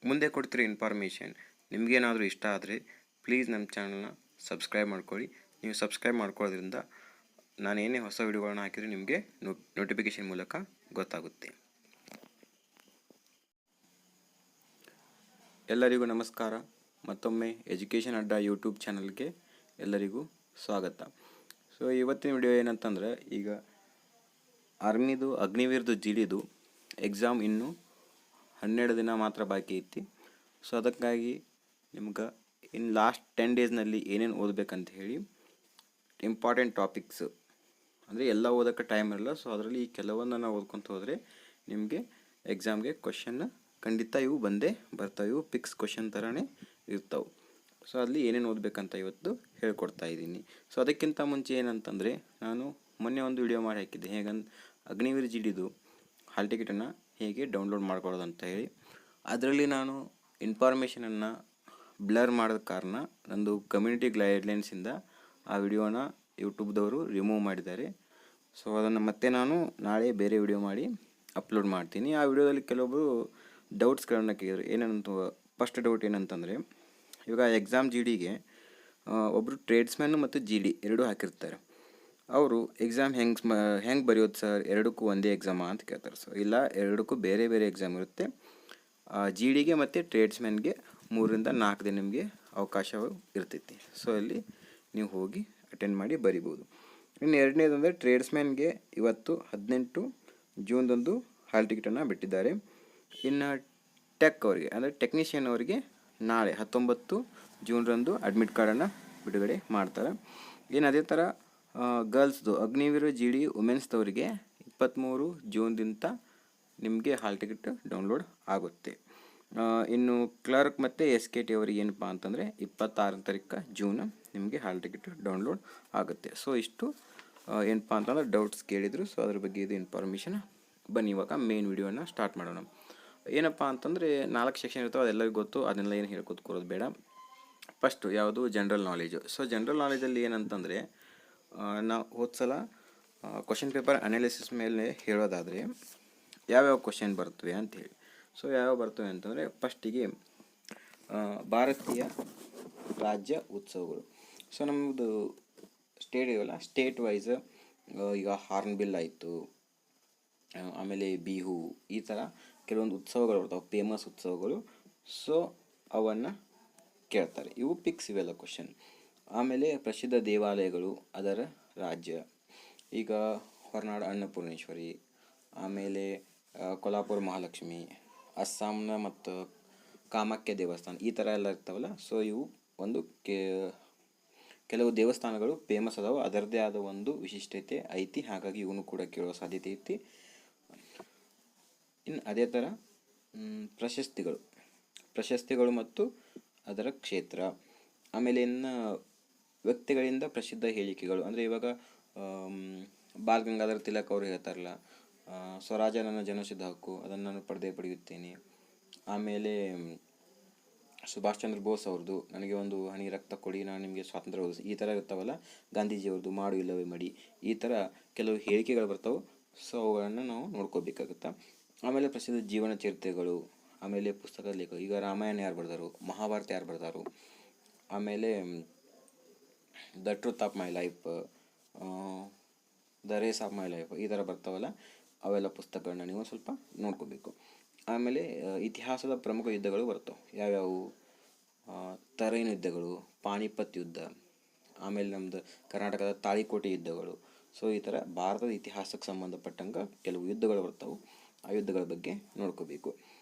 ಮುಂದೆ ಕೊಡ್ತಿರೋ ಇನ್ಫಾರ್ಮೇಷನ್ ನಿಮಗೇನಾದರೂ ಇಷ್ಟ ಆದರೆ ಪ್ಲೀಸ್ ನಮ್ಮ ಚಾನಲ್ನ ಸಬ್ಸ್ಕ್ರೈಬ್ ಮಾಡ್ಕೊಳ್ಳಿ. ನೀವು ಸಬ್ಸ್ಕ್ರೈಬ್ ಮಾಡ್ಕೊಳ್ಳೋದ್ರಿಂದ ನಾನು ಏನೇ ಹೊಸ ವಿಡಿಯೋಗಳನ್ನ ಹಾಕಿದರೆ ನಿಮಗೆ ನೋಟಿಫಿಕೇಷನ್ ಮೂಲಕ ಗೊತ್ತಾಗುತ್ತೆ. ಎಲ್ಲರಿಗೂ ನಮಸ್ಕಾರ. ಮತ್ತೊಮ್ಮೆ ಎಜುಕೇಷನ್ ಅಡ್ಡ ಯೂಟ್ಯೂಬ್ ಚಾನಲ್ಗೆ ಎಲ್ಲರಿಗೂ ಸ್ವಾಗತ. ಸೊ ಇವತ್ತಿನ ವಿಡಿಯೋ ಏನಂತಂದ್ರೆ, ಈಗ ಆರ್ಮಿದು ಅಗ್ನಿವೀರ್ದು ಜಿಡಿದು ಎಕ್ಸಾಮ್ ಇನ್ನೂ 12 ದಿನ ಮಾತ್ರ ಬಾಕಿ ಐತಿ. ಸೊ ಅದಕ್ಕಾಗಿ ನಿಮ್ಗೆ ಇನ್ನು ಲಾಸ್ಟ್ 10 ಡೇಸ್ನಲ್ಲಿ ಏನೇನು ಓದಬೇಕಂತ ಹೇಳಿ ಇಂಪಾರ್ಟೆಂಟ್ ಟಾಪಿಕ್ಸ್, ಅಂದರೆ ಎಲ್ಲ ಓದೋಕ್ಕೆ ಟೈಮ್ ಇರಲ್ಲ. ಸೊ ಅದರಲ್ಲಿ ಈ ಕೆಲವೊಂದನ್ನು ಓದ್ಕೊತ ಹೋದರೆ ನಿಮಗೆ ಎಕ್ಸಾಮ್ಗೆ ಕ್ವಶನ್ ಖಂಡಿತ ಇವು ಬಂದೇ ಬರ್ತಾವೆ. ಇವು ಪಿಕ್ಸ್ ಕ್ವಶನ್ ಥರನೇ ಇರ್ತಾವೆ. ಸೊ ಅಲ್ಲಿ ಏನೇನು ಓದಬೇಕಂತ ಇವತ್ತು ಹೇಳ್ಕೊಡ್ತಾ ಇದ್ದೀನಿ. ಸೊ ಅದಕ್ಕಿಂತ ಮುಂಚೆ ಏನಂತಂದರೆ, ನಾನು ಮೊನ್ನೆ ಒಂದು ವಿಡಿಯೋ ಮಾಡಿ ಹಾಕಿದ್ದೆ, ಅಗ್ನಿವೀರ್ ಜಿಡಿದು ಹಾಲ್ ಟಿಕೆಟನ್ನು ಹೇಗೆ ಡೌನ್ಲೋಡ್ ಮಾಡ್ಕೊಳ್ಳೋದು ಅಂತ ಹೇಳಿ. ಅದರಲ್ಲಿ ನಾನು ಇನ್ಫಾರ್ಮೇಷನನ್ನು ಬ್ಲರ್ ಮಾಡೋದ ಕಾರಣ ನಂದು ಕಮ್ಯುನಿಟಿ ಗೈಡ್ಲೈನ್ಸಿಂದ ಆ ವಿಡಿಯೋನ ಯೂಟ್ಯೂಬ್ದವರು ರಿಮೂವ್ ಮಾಡಿದ್ದಾರೆ. ಸೊ ಅದನ್ನು ಮತ್ತೆ ನಾನು ನಾಳೆ ಬೇರೆ ವಿಡಿಯೋ ಮಾಡಿ ಅಪ್ಲೋಡ್ ಮಾಡ್ತೀನಿ. ಆ ವಿಡಿಯೋದಲ್ಲಿ ಕೆಲವೊಬ್ಬರು ಡೌಟ್ಸ್ಗಳನ್ನು ಕೇಳಿದರು. ಏನಂತ ಫಸ್ಟ್ ಡೌಟ್ ಏನಂತಂದರೆ, ಇವಾಗ ಎಕ್ಸಾಮ್ ಜಿ ಡಿಗೆ ಒಬ್ಬರು ಟ್ರೇಡ್ಸ್ಮ್ಯಾನ್ ಮತ್ತು ಜಿ ಡಿ ಎರಡೂ ಹಾಕಿರ್ತಾರೆ. ಅವರು ಎಕ್ಸಾಮ್ ಹೆಂಗೆ ಬರೆಯೋದು ಸರ್, ಎರಡಕ್ಕೂ ಒಂದೇ ಎಕ್ಸಾಮಾ ಅಂತ ಕೇಳ್ತಾರೆ. ಸೊ ಇಲ್ಲ, ಎರಡಕ್ಕೂ ಬೇರೆ ಬೇರೆ ಎಕ್ಸಾಮ್ ಇರುತ್ತೆ. ಜಿ ಡಿಗೆ ಮತ್ತು ಟ್ರೇಡ್ಸ್ಮ್ಯಾನ್ಗೆ 3 ರಿಂದ 4 ದಿನ ನಿಮಗೆ ಅವಕಾಶ ಇರ್ತೈತಿ. ಸೊ ಅಲ್ಲಿ ನೀವು ಹೋಗಿ ಅಟೆಂಡ್ ಮಾಡಿ ಬರಿಬೋದು. ಇನ್ನು ಎರಡನೇದಂದರೆ, ಟ್ರೇಡ್ಸ್ಮ್ಯಾನ್ಗೆ ಇವತ್ತು 18 ಜೂನ್ದಂದು ಹಾಲ್ ಟಿಕೆಟನ್ನು ಬಿಟ್ಟಿದ್ದಾರೆ. ಇನ್ನು ಟೆಕ್ ಅವರಿಗೆ, ಅಂದರೆ ಟೆಕ್ನಿಷಿಯನ್ ಅವರಿಗೆ ನಾಳೆ 19 ಜೂನ್ರಂದು ಅಡ್ಮಿಟ್ ಕಾರ್ಡನ್ನು ಬಿಡುಗಡೆ ಮಾಡ್ತಾರೆ. ಇನ್ನು ಅದೇ ಥರ ಗರ್ಲ್ಸ್ದು ಅಗ್ನಿವೀರ್ ಜಿ ಡಿ ವುಮೆನ್ಸ್ದವರಿಗೆ 23 ಜೂನ್ದಿಂದ ನಿಮಗೆ ಹಾಲ್ ಟಿಕೆಟ್ ಡೌನ್ಲೋಡ್ ಆಗುತ್ತೆ. ಇನ್ನು ಕ್ಲರ್ಕ್ ಮತ್ತು ಎಸ್ ಕೆ ಟಿ ಅವರಿಗೆ ಏನಪ್ಪ ಅಂತಂದರೆ 26 ಜೂನ್ ನಿಮಗೆ ಹಾಲ್ ಟಿಕೆಟ್ ಡೌನ್ಲೋಡ್ ಆಗುತ್ತೆ. ಸೊ ಇಷ್ಟು ಏನಪ್ಪ ಅಂತಂದ್ರೆ ಡೌಟ್ಸ್ ಕೇಳಿದರು. ಸೊ ಅದ್ರ ಬಗ್ಗೆ ಇದು ಇನ್ಫಾರ್ಮೇಷನ್. ಬನ್ನಿ ಇವಾಗ ಮೇನ್ ವಿಡಿಯೋನ ಸ್ಟಾರ್ಟ್ ಮಾಡೋಣ. ಏನಪ್ಪ ಅಂತಂದರೆ 4 ಸೆಕ್ಷನ್ ಇರ್ತಾವೆ, ಅದೆಲ್ಲರಿಗೂ ಗೊತ್ತು, ಅದನ್ನೆಲ್ಲ ಏನು ಹೇಳ್ಕೊತ್ಕೊರೋದು ಬೇಡ. ಫಸ್ಟು ಯಾವುದು ಜನರಲ್ ನಾಲೆಜು. ಸೊ ಜನರಲ್ ನಾಲೆಜಲ್ಲಿ ಏನಂತಂದರೆ, ನಾವು ಹೋದ್ಸಲ ಕ್ವಶನ್ ಪೇಪರ್ ಅನಾಲಿಸಿಸ್ ಮೇಲೆ ಹೇಳೋದಾದರೆ ಯಾವ್ಯಾವ ಕ್ವಶನ್ ಬರ್ತವೆ ಅಂಥೇಳಿ. ಸೊ ಯಾವ್ಯಾವ ಬರ್ತವೆ ಅಂತಂದರೆ, ಫಸ್ಟಿಗೆ ಭಾರತೀಯ ರಾಜ್ಯ ಉತ್ಸವಗಳು. ಸೊ ನಮ್ಮದು ಸ್ಟೇಟ್ ಇವಲ್ಲ, ಸ್ಟೇಟ್ ವೈಸ್ ಈಗ ಹಾರ್ನ್ಬಿಲ್ ಆಯಿತು, ಆಮೇಲೆ ಬಿಹು, ಈ ಥರ ಕೆಲವೊಂದು ಉತ್ಸವಗಳು ಬರ್ತಾವೆ, ಫೇಮಸ್ ಉತ್ಸವಗಳು. ಸೊ ಅವನ್ನು ಕೇಳ್ತಾರೆ. ಇವು ಪಿಕ್ಸ್ ಇವೆಲ್ಲ ಕ್ವಶನ್. ಆಮೇಲೆ ಪ್ರಸಿದ್ಧ ದೇವಾಲಯಗಳು, ಅದರ ರಾಜ್ಯ. ಈಗ ಹೊರನಾಡು ಅನ್ನಪೂರ್ಣೇಶ್ವರಿ, ಆಮೇಲೆ ಕೊಲ್ಹಾಪುರ ಮಹಾಲಕ್ಷ್ಮಿ, ಅಸ್ಸಾಂನ ಮತ್ತು ಕಾಮಾಖ್ಯ ದೇವಸ್ಥಾನ, ಈ ಥರ ಎಲ್ಲ ಇರ್ತಾವಲ್ಲ. ಸೊ ಇವು ಒಂದು ಕೆಲವು ದೇವಸ್ಥಾನಗಳು ಫೇಮಸ್ ಅದಾವೆ, ಅದರದ್ದೇ ಆದ ಒಂದು ವಿಶಿಷ್ಟತೆ ಐತಿ. ಹಾಗಾಗಿ ಇವನು ಕೂಡ ಕೇಳೋ ಸಾಧ್ಯತೆ ಐತಿ. ಇನ್ನು ಅದೇ ಥರ ಪ್ರಶಸ್ತಿಗಳು ಮತ್ತು ಅದರ ಕ್ಷೇತ್ರ. ಆಮೇಲೆ ಇನ್ನು ವ್ಯಕ್ತಿಗಳಿಂದ ಪ್ರಸಿದ್ಧ ಹೇಳಿಕೆಗಳು, ಅಂದರೆ ಇವಾಗ ಬಾಲ್ ಗಂಗಾಧರ್ ತಿಲಕ್ ಅವರು ಹೇಳ್ತಾರಲ್ಲ, ಸ್ವರಾಜ ನನ್ನ ಜನಸಿದ್ಧ ಹಕ್ಕು, ಅದನ್ನು ನಾನು ಪಡೆಯುತ್ತೇನೆ. ಆಮೇಲೆ ಸುಭಾಷ್ ಚಂದ್ರ ಬೋಸ್ ಅವ್ರದ್ದು, ನನಗೆ ಒಂದು ಹನಿ ರಕ್ತ ಕೊಡಿ, ನಾನು ನಿಮಗೆ ಸ್ವಾತಂತ್ರ್ಯ ಒದಗಿಸಿ, ಈ ಥರ ಇರ್ತಾವಲ್ಲ. ಗಾಂಧೀಜಿಯವ್ರದ್ದು ಮಾಡು ಇಲ್ಲವೇ ಮಡಿ, ಈ ಥರ ಕೆಲವು ಹೇಳಿಕೆಗಳು ಬರ್ತಾವೆ. ಸೊ ಅವುಗಳನ್ನು ನಾವು ನೋಡ್ಕೋಬೇಕಾಗುತ್ತೆ. ಆಮೇಲೆ ಪ್ರಸಿದ್ಧ ಜೀವನ ಚರಿತ್ರೆಗಳು, ಆಮೇಲೆ ಪುಸ್ತಕದ ಲೇಖಕ. ಈಗ ರಾಮಾಯಣ ಯಾರು ಬರ್ದಾರು, ಮಹಾಭಾರತ ಯಾರು ಬರ್ದಾರು, ಆಮೇಲೆ the truth of my life, the race of my life, ಈ ಥರ ಬರ್ತಾವಲ್ಲ, ಅವೆಲ್ಲ ಪುಸ್ತಕಗಳನ್ನ ನೀವು ಸ್ವಲ್ಪ ನೋಡ್ಕೋಬೇಕು. ಆಮೇಲೆ ಇತಿಹಾಸದ ಪ್ರಮುಖ ಯುದ್ಧಗಳು ಬರ್ತಾವೆ. ಯಾವ್ಯಾವು? ತರೈನ್ ಯುದ್ಧಗಳು, ಪಾಣಿಪತ್ ಯುದ್ಧ, ಆಮೇಲೆ ನಮ್ಮದು ಕರ್ನಾಟಕದ ತಾಳಿಕೋಟೆ ಯುದ್ಧಗಳು. ಸೊ ಈ ಥರ ಭಾರತದ ಇತಿಹಾಸಕ್ಕೆ ಸಂಬಂಧಪಟ್ಟಂಗೆ ಕೆಲವು ಯುದ್ಧಗಳು ಬರ್ತಾವೆ. ಆ ಯುದ್ಧಗಳ ಬಗ್ಗೆ ನೋಡ್ಕೋಬೇಕು.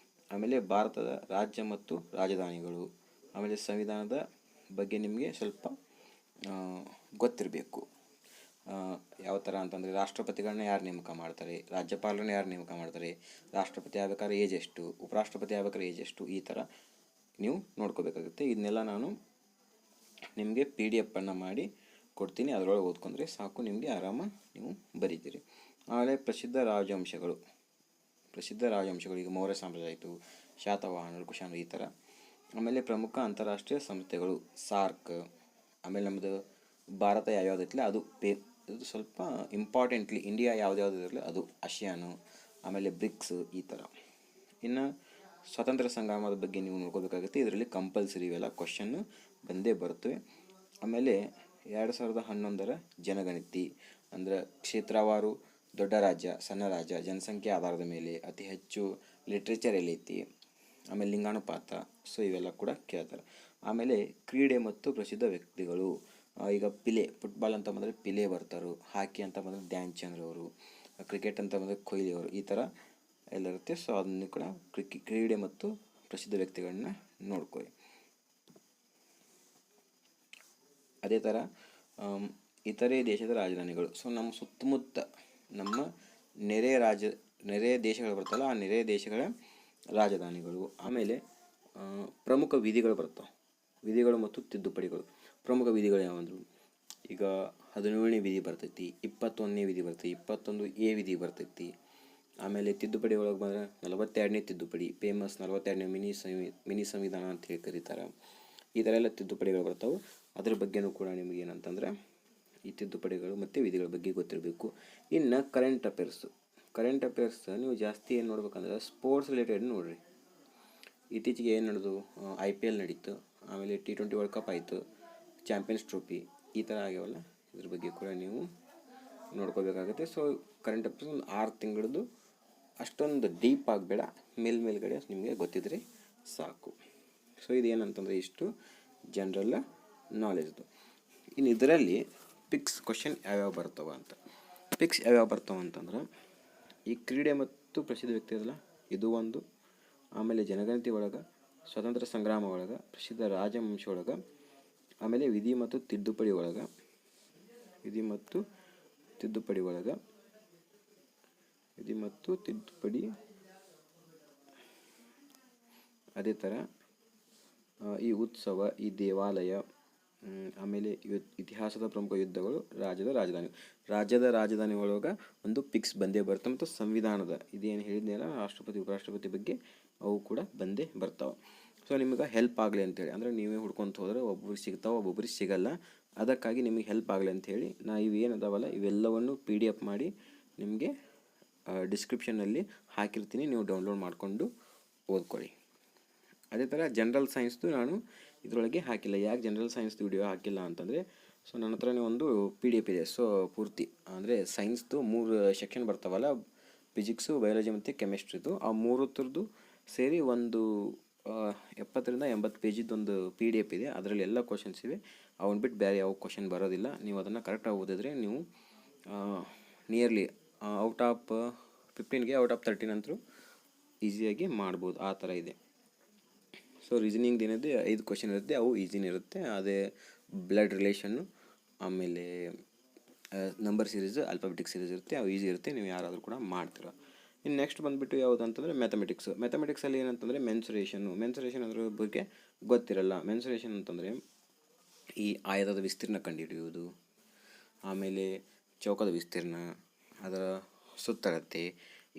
ಆಮೇಲೆ ಭಾರತದ ರಾಜ್ಯ ಮತ್ತು ರಾಜಧಾನಿಗಳು, ಆಮೇಲೆ ಸಂವಿಧಾನದ ಬಗ್ಗೆ ನಿಮಗೆ ಸ್ವಲ್ಪ ಗೊತ್ತಿರಬೇಕು. ಯಾವ ಥರ ಅಂತಂದರೆ, ರಾಷ್ಟ್ರಪತಿಗಳನ್ನ ಯಾರು ನೇಮಕ ಮಾಡ್ತಾರೆ, ರಾಜ್ಯಪಾಲರನ್ನ ಯಾರು ನೇಮಕ ಮಾಡ್ತಾರೆ, ರಾಷ್ಟ್ರಪತಿ ಆಗ್ಬೇಕಾದ್ರೆ ಏಜ್ ಎಷ್ಟು, ಉಪರಾಷ್ಟ್ರಪತಿ ಆಗ್ಬೇಕಾದ್ರೆ ಏಜ್ ಎಷ್ಟು, ಈ ಥರ ನೀವು ನೋಡ್ಕೋಬೇಕಾಗುತ್ತೆ. ಇದನ್ನೆಲ್ಲ ನಾನು ನಿಮಗೆ PDF ಮಾಡಿ ಕೊಡ್ತೀನಿ, ಅದರೊಳಗೆ ಓದ್ಕೊಂಡ್ರೆ ಸಾಕು, ನಿಮಗೆ ಆರಾಮ ನೀವು ಬರೀತೀರಿ. ಆಮೇಲೆ ಪ್ರಸಿದ್ಧ ರಾಜವಂಶಗಳು, ಈಗ ಮೌರ್ಯ ಸಾಮ್ರಾಜ್ಯ ಆಯಿತು, ಶಾತವಾಹನರು, ಕುಶಾಣರು, ಈ ಥರ. ಆಮೇಲೆ ಪ್ರಮುಖ ಅಂತಾರಾಷ್ಟ್ರೀಯ ಸಂಸ್ಥೆಗಳು, ಸಾರ್ಕ್. ಆಮೇಲೆ ನಮ್ಮದು ಭಾರತ ಯಾವ್ಯಾವುದೈತಿಲ್ಲ ಅದು ಇದು ಸ್ವಲ್ಪ ಇಂಪಾರ್ಟೆಂಟ್ಲಿ, ಇಂಡಿಯಾ ಯಾವ್ದು ಇರಲಿ ಅದು, ಆಸಿಯಾನು, ಆಮೇಲೆ ಬ್ರಿಕ್ಸ್, ಈ ಥರ. ಇನ್ನು ಸ್ವಾತಂತ್ರ್ಯ ಸಂಗ್ರಾಮದ ಬಗ್ಗೆ ನೀವು ನೋಡ್ಕೋಬೇಕಾಗುತ್ತೆ. ಇದರಲ್ಲಿ ಕಂಪಲ್ಸರಿ ಇವೆಲ್ಲ ಕ್ವಶನ್ನು ಬಂದೇ ಬರ್ತವೆ. ಆಮೇಲೆ 2011 ಜನಗಣತಿ ಅಂದರೆ ಕ್ಷೇತ್ರವಾರು ದೊಡ್ಡ ರಾಜ್ಯ, ಸಣ್ಣ ರಾಜ್ಯ, ಜನಸಂಖ್ಯೆ ಆಧಾರದ ಮೇಲೆ ಅತಿ ಹೆಚ್ಚು ಲಿಟ್ರೇಚರ್ ಎಲ್ಲೈತಿ, ಆಮೇಲೆ ಲಿಂಗಾನುಪಾತ, ಸೊ ಇವೆಲ್ಲ ಕೂಡ ಕೇಳ್ತಾರೆ. ಆಮೇಲೆ ಕ್ರೀಡೆ ಮತ್ತು ಪ್ರಸಿದ್ಧ ವ್ಯಕ್ತಿಗಳು, ಈಗ ಫುಟ್ಬಾಲ್ ಅಂತ ಬಂದರೆ ಪಿಲೆ ಬರ್ತಾರೆ, ಹಾಕಿ ಅಂತ ಬಂದರೆ ಧ್ಯಾನ್ ಚಂದ್ರ ಅವರು, ಕ್ರಿಕೆಟ್ ಅಂತ ಬಂದರೆ ಕೊಹ್ಲಿ ಅವರು, ಈ ಥರ ಎಲ್ಲ ಇರುತ್ತೆ. ಸೊ ಅದನ್ನು ಕೂಡ ಕ್ರೀಡೆ ಮತ್ತು ಪ್ರಸಿದ್ಧ ವ್ಯಕ್ತಿಗಳನ್ನ ನೋಡ್ಕೊಳ್ಳಿ. ಅದೇ ಥರ ಇತರೆ ದೇಶದ ರಾಜಧಾನಿಗಳು. ಸೊ ನಮ್ಮ ಸುತ್ತಮುತ್ತ ನಮ್ಮ ನೆರೆಯ ದೇಶಗಳು ಬರ್ತಲ್ಲ, ಆ ನೆರೆಯ ದೇಶಗಳ ರಾಜಧಾನಿಗಳು. ಆಮೇಲೆ ಪ್ರಮುಖ ವಿಧಿಗಳು ಬರ್ತಾವೆ, ವಿಧಿಗಳು ಮತ್ತು ತಿದ್ದುಪಡಿಗಳು. ಪ್ರಮುಖ ವಿಧಿಗಳು ಯಾವಂದ್ರು, ಈಗ 17ನೇ ವಿಧಿ ಬರ್ತೈತಿ, 21ನೇ ವಿಧಿ ಬರ್ತೈತಿ, 21A ವಿಧಿ ಬರ್ತೈತಿ. ಆಮೇಲೆ ತಿದ್ದುಪಡಿ ಒಳಗೆ ಬಂದರೆ 42ನೇ ತಿದ್ದುಪಡಿ, ಫೇಮಸ್ 42ನೇ ಮಿನಿ ಸಂವಿಧಾನ ಅಂತ ಹೇಳಿ ಕರೀತಾರೆ. ಈ ಥರ ಎಲ್ಲ ತಿದ್ದುಪಡಿಗಳು ಬರ್ತಾವೆ. ಅದ್ರ ಬಗ್ಗೆನೂ ಕೂಡ ನಿಮಗೆ ಏನಂತಂದರೆ ಈ ತಿದ್ದುಪಡಿಗಳು ಮತ್ತು ವಿಧಿಗಳ ಬಗ್ಗೆ ಗೊತ್ತಿರಬೇಕು. ಇನ್ನು ಕರೆಂಟ್ ಅಫೇರ್ಸ್ ನೀವು ಜಾಸ್ತಿ ಏನು ನೋಡ್ಬೇಕಂದ್ರೆ ಸ್ಪೋರ್ಟ್ಸ್ ರಿಲೇಟೆಡ್ ನೋಡಿರಿ. ಇತ್ತೀಚೆಗೆ ಏನು ನಡೆದು IPL ನಡೀತು, ಆಮೇಲೆ T20 ವರ್ಲ್ಡ್ ಕಪ್ ಆಯಿತು, ಚಾಂಪಿಯನ್ಸ್ ಟ್ರೋಫಿ, ಈ ಥರ ಆಗ್ಯಾವಲ್ಲ, ಇದ್ರ ಬಗ್ಗೆ ಕೂಡ ನೀವು ನೋಡ್ಕೋಬೇಕಾಗುತ್ತೆ. ಸೊ ಕರೆಂಟ್ ಅಫೇರ್ಸ್ ಒಂದು 6 ತಿಂಗಳದ್ದು, ಅಷ್ಟೊಂದು ಡೀಪ್ ಆಗಬೇಡ, ಮೇಲ್ಗಡೆ ನಿಮಗೆ ಗೊತ್ತಿದ್ರೆ ಸಾಕು. ಸೊ ಇದೇನಂತಂದರೆ ಇಷ್ಟು ಜನರಲ್ ನಾಲೆಜ್ದು. ಇನ್ನು ಇದರಲ್ಲಿ ಪಿಕ್ಸ್ ಕ್ವಶನ್ ಯಾವ್ಯಾವ ಬರ್ತಾವ ಅಂತಂದ್ರೆ ಈ ಕ್ರೀಡೆ ಮತ್ತು ಪ್ರಸಿದ್ಧ ವ್ಯಕ್ತಿ ಅದಲ್ಲ ಇದು ಒಂದು, ಆಮೇಲೆ ಜನಗಣತಿ ಒಳಗೆ, ಸ್ವಾತಂತ್ರ್ಯ ಸಂಗ್ರಾಮ ಒಳಗೆ, ಪ್ರಸಿದ್ಧ ರಾಜವಂಶ ಒಳಗೆ, ಆಮೇಲೆ ವಿಧಿ ಮತ್ತು ತಿದ್ದುಪಡಿ ಅದೇ ಥರ ಈ ಉತ್ಸವ, ಈ ದೇವಾಲಯ, ಆಮೇಲೆ ಇತಿಹಾಸದ ಪ್ರಮುಖ ಯುದ್ಧಗಳು, ರಾಜ್ಯದ ರಾಜಧಾನಿ ಒಳಗೆ ಒಂದು ಪಿಕ್ಸ್ ಬಂದೇ ಬರುತ್ತೆ. ಮತ್ತು ಸಂವಿಧಾನದ ಇದೇನು ಹೇಳಿದ್ನಲ್ಲ ರಾಷ್ಟ್ರಪತಿ ಉಪರಾಷ್ಟ್ರಪತಿ ಬಗ್ಗೆ, ಅವು ಕೂಡ ಬಂದೇ ಬರ್ತಾವೆ. ಸೊ ನಿಮಗೆ ಹೆಲ್ಪ್ ಆಗಲಿ ಅಂತೇಳಿ, ಅಂದರೆ ನೀವೇ ಹುಡ್ಕೊಂತ ಹೋದರೆ ಒಬ್ಬೊಬ್ರಿಗೆ ಸಿಗ್ತಾವೆ, ಒಬ್ಬೊಬ್ರಿಗೆ ಸಿಗಲ್ಲ. ಅದಕ್ಕಾಗಿ ನಿಮಗೆ ಹೆಲ್ಪ್ ಆಗಲಿ ಅಂಥೇಳಿ ಇವೇನು ಅದಾವಲ್ಲ ಇವೆಲ್ಲವನ್ನು PDF ಮಾಡಿ ನಿಮಗೆ ಡಿಸ್ಕ್ರಿಪ್ಷನ್ನಲ್ಲಿ ಹಾಕಿರ್ತೀನಿ, ನೀವು ಡೌನ್ಲೋಡ್ ಮಾಡಿಕೊಂಡು ಓದ್ಕೊಳ್ಳಿ. ಅದೇ ಥರ ಜನರಲ್ ಸೈನ್ಸ್ದು ನಾನು ಇದರೊಳಗೆ ಹಾಕಿಲ್ಲ. ಯಾಕೆ ಜನರಲ್ ಸೈನ್ಸ್ದು ವಿಡಿಯೋ ಹಾಕಿಲ್ಲ ಅಂತಂದರೆ, ಸೊ ನನ್ನ ಹತ್ರನೇ ಒಂದು PDF ಇದೆ. ಸೊ ಪೂರ್ತಿ ಅಂದರೆ ಸೈನ್ಸ್ದು 3 ಸೆಕ್ಷನ್ ಬರ್ತಾವಲ್ಲ, ಫಿಸಿಕ್ಸು, ಬಯಾಲಜಿ ಮತ್ತು ಕೆಮಿಸ್ಟ್ರಿದು, ಆ 3 ಥರದ್ದು ಸೇರಿ ಒಂದು 70 ರಿಂದ 80 ಪೇಜಿದ್ದೊಂದು PDF ಇದೆ. ಅದರಲ್ಲಿ ಎಲ್ಲ ಕ್ವಶನ್ಸ್ ಇವೆ. ಅವನ್ನ ಬಿಟ್ಟು ಬೇರೆ ಯಾವ ಕ್ವಶನ್ ಬರೋದಿಲ್ಲ. ನೀವು ಅದನ್ನು ಕರೆಕ್ಟಾಗಿ ಓದಿದ್ರೆ ನೀವು ನಿಯರ್ಲಿ ಔಟ್ ಆಫ್ 15ಗೆ ಔಟ್ ಆಫ್ 13 ಅಂತೂ ಈಸಿಯಾಗಿ ಮಾಡ್ಬೋದು, ಆ ಥರ ಇದೆ. ಸೊ ರೀಸನಿಂಗ್ ಏನಿದೆ 5 ಕ್ವಶನ್ ಇರುತ್ತೆ, ಅವು ಈಸಿನೇ ಇರುತ್ತೆ. ಅದೇ ಬ್ಲಡ್ ರಿಲೇಷನ್ನು, ಆಮೇಲೆ ನಂಬರ್ ಸೀರೀಸ್, ಆಲ್ಫಾಬೆಟಿಕ್ ಸೀರೀಸ್ ಇರುತ್ತೆ, ಅವು ಈಸಿ ಇರುತ್ತೆ, ನೀವು ಯಾರಾದರೂ ಕೂಡ ಮಾಡ್ತೀರ. ಇನ್ನು ನೆಕ್ಸ್ಟ್ ಬಂದುಬಿಟ್ಟು ಯಾವುದು ಅಂತಂದರೆ ಮ್ಯಾಥಮೆಟಿಕ್ಸಲ್ಲಿ ಏನಂತಂದರೆ ಮೆನ್ಸುರೇಷನ್ ಅದ್ರ ಬಗ್ಗೆ ಗೊತ್ತಿರಲ್ಲ. ಮೆನ್ಸುರೇಷನ್ ಅಂತಂದರೆ ಈ ಆಯತದ ವಿಸ್ತೀರ್ಣ ಕಂಡುಹಿಡಿಯುವುದು, ಆಮೇಲೆ ಚೌಕದ ವಿಸ್ತೀರ್ಣ, ಅದರ ಸುತ್ತಳತೆ,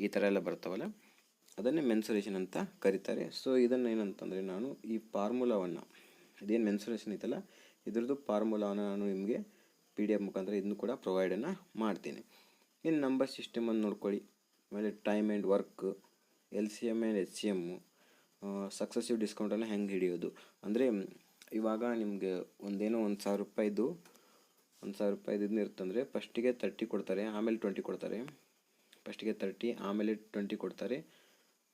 ಈ ಥರ ಎಲ್ಲ ಬರ್ತಾವಲ್ಲ, ಅದನ್ನೇ ಮೆನ್ಸುರೇಷನ್ ಅಂತ ಕರೀತಾರೆ. ಸೊ ಇದನ್ನು ಏನಂತಂದರೆ ನಾನು ಈ ಫಾರ್ಮುಲಾವನ್ನು, ಇದೇನು ಮೆನ್ಸುರೇಷನ್ ಐತಲ್ಲ ಇದ್ರದ್ದು ಫಾರ್ಮುಲಾವನ್ನು ನಾನು ನಿಮಗೆ PDF ಮುಖಾಂತರ ಇದನ್ನು ಕೂಡ ಪ್ರೊವೈಡನ್ನು ಮಾಡ್ತೀನಿ. ಇನ್ನು ನಂಬರ್ ಸಿಸ್ಟಮನ್ನು ನೋಡ್ಕೊಳ್ಳಿ. ಆಮೇಲೆ time and work, LCM and HCM, successive ಡಿಸ್ಕೌಂಟನ್ನು ಹೆಂಗೆ ಹಿಡಿಯೋದು. ಅಂದರೆ ಇವಾಗ ನಿಮಗೆ ಒಂದೇನೋ 1,000 ರೂಪಾಯಿದು ಇದನ್ನ ಇರ್ತಂದರೆ ಫಸ್ಟಿಗೆ 30 ಕೊಡ್ತಾರೆ, ಆಮೇಲೆ 20 ಕೊಡ್ತಾರೆ, ಫಸ್ಟಿಗೆ 30 ಆಮೇಲೆ 20 ಕೊಡ್ತಾರೆ.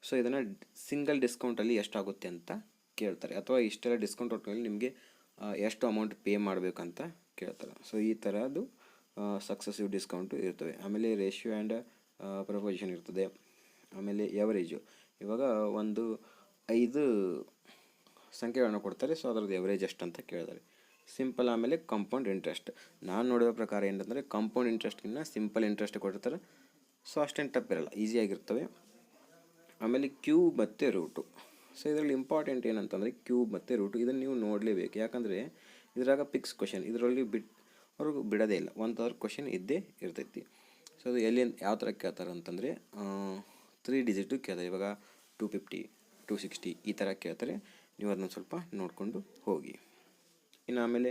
ಸೊ ಇದನ್ನು ಸಿಂಗಲ್ ಡಿಸ್ಕೌಂಟಲ್ಲಿ ಎಷ್ಟಾಗುತ್ತೆ ಅಂತ ಕೇಳ್ತಾರೆ, ಅಥವಾ ಇಷ್ಟೆಲ್ಲ ಡಿಸ್ಕೌಂಟ್ ಒಟ್ಟಿನಲ್ಲಿ ನಿಮಗೆ ಎಷ್ಟು ಅಮೌಂಟ್ ಪೇ ಮಾಡಬೇಕಂತ ಕೇಳ್ತಾರೆ. ಸೊ ಈ ಥರದ್ದು ಸಕ್ಸಸಿವ್ ಡಿಸ್ಕೌಂಟು ಇರ್ತವೆ. ಆಮೇಲೆ ರೇಷಿಯೋ ಆ್ಯಂಡ್ ಪ್ರಪೋಸಿಷನ್ ಇರ್ತದೆ. ಆಮೇಲೆ ಎವರೇಜು, ಇವಾಗ ಒಂದು 5 ಸಂಖ್ಯೆಗಳನ್ನ ಕೊಡ್ತಾರೆ, ಸೊ ಅದರದ್ದು ಎವರೇಜ್ ಎಷ್ಟು ಅಂತ ಕೇಳ್ತಾರೆ. ಸಿಂಪಲ್, ಆಮೇಲೆ ಕಾಂಪೌಂಡ್ ಇಂಟ್ರೆಸ್ಟ್. ನಾನು ನೋಡೋ ಪ್ರಕಾರ ಏನಂದರೆ ಕಾಂಪೌಂಡ್ ಇಂಟ್ರೆಸ್ಟ್ಗಿನ್ನ ಸಿಂಪಲ್ ಇಂಟ್ರೆಸ್ಟ್ ಕೊಟ್ಟಿರ್ತಾರೆ. ಸೊ ಅಷ್ಟೇನು ತಪ್ಪಿರಲ್ಲ, ಈಸಿಯಾಗಿರ್ತವೆ. ಆಮೇಲೆ ಕ್ಯೂಬ್ ಮತ್ತು ರೂಟು. ಸೊ ಇದರಲ್ಲಿ ಇಂಪಾರ್ಟೆಂಟ್ ಏನಂತಂದರೆ ಕ್ಯೂಬ್ ಮತ್ತು ರೂಟು, ಇದನ್ನು ನೀವು ನೋಡಲೇಬೇಕು. ಯಾಕಂದರೆ ಇದ್ರಾಗ ಪಿಕ್ಸ್ ಕ್ವಶನ್, ಇದರಲ್ಲಿ ಅವ್ರಿಗೆ ಬಿಡೋದೇ ಇಲ್ಲ, ಒಂಥರ ಕ್ವಶನ್ ಇದ್ದೇ ಇರ್ತೈತಿ. ಸೊ ಅದು ಯಾವ ಥರ ಕೇಳ್ತಾರೆ ಅಂತಂದರೆ 3 ಡಿಜಿಟು ಕೇಳ್ತಾರೆ. ಇವಾಗ 250, 260 ಈ ಥರ ಕೇಳ್ತಾರೆ. ನೀವು ಅದನ್ನ ಸ್ವಲ್ಪ ನೋಡಿಕೊಂಡು ಹೋಗಿ. ಇನ್ನು ಆಮೇಲೆ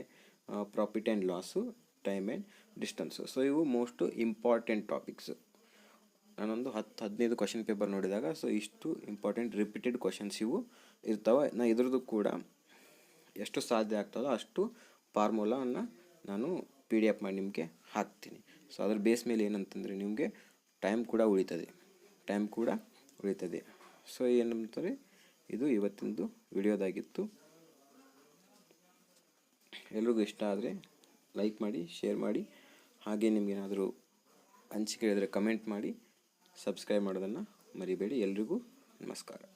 profit and loss, time and distance. So ಇವು ಮೋಸ್ಟು ಇಂಪಾರ್ಟೆಂಟ್ ಟಾಪಿಕ್ಸು. ನಾನೊಂದು 10-15 ಕ್ವಶನ್ ಪೇಪರ್ ನೋಡಿದಾಗ ಸೊ ಇಷ್ಟು ಇಂಪಾರ್ಟೆಂಟ್ ರಿಪೀಟೆಡ್ ಕ್ವಶನ್ಸ್ ಇವು ಇರ್ತವೆ. ನಾ ಇದ್ರದ್ದು ಕೂಡ ಎಷ್ಟು ಸಾಧ್ಯ ಆಗ್ತದೋ ಅಷ್ಟು ಫಾರ್ಮುಲಾವನ್ನು ನಾನು PDF ಮಾಡಿ ನಿಮಗೆ ಹಾಕ್ತೀನಿ. ಸೊ ಅದ್ರ ಬೇಸ್ ಮೇಲೆ ಏನಂತಂದರೆ ನಿಮಗೆ ಟೈಮ್ ಕೂಡ ಉಳಿತದೆ. ಸೊ ಏನಂತಾರೆ, ಇದು ಇವತ್ತಿನದು ವಿಡಿಯೋದಾಗಿತ್ತು. ಎಲ್ರಿಗೂ ಇಷ್ಟ ಆದರೆ ಲೈಕ್ ಮಾಡಿ, ಶೇರ್ ಮಾಡಿ, ಹಾಗೆ ನಿಮಗೇನಾದರೂ ಅನಿಸಿಕೆ ಹೇಳಿದರೆ ಕಮೆಂಟ್ ಮಾಡಿ, ಸಬ್ಸ್ಕ್ರೈಬ್ ಮಾಡೋದನ್ನು ಮರಿಬೇಡಿ. ಎಲ್ರಿಗೂ ನಮಸ್ಕಾರ.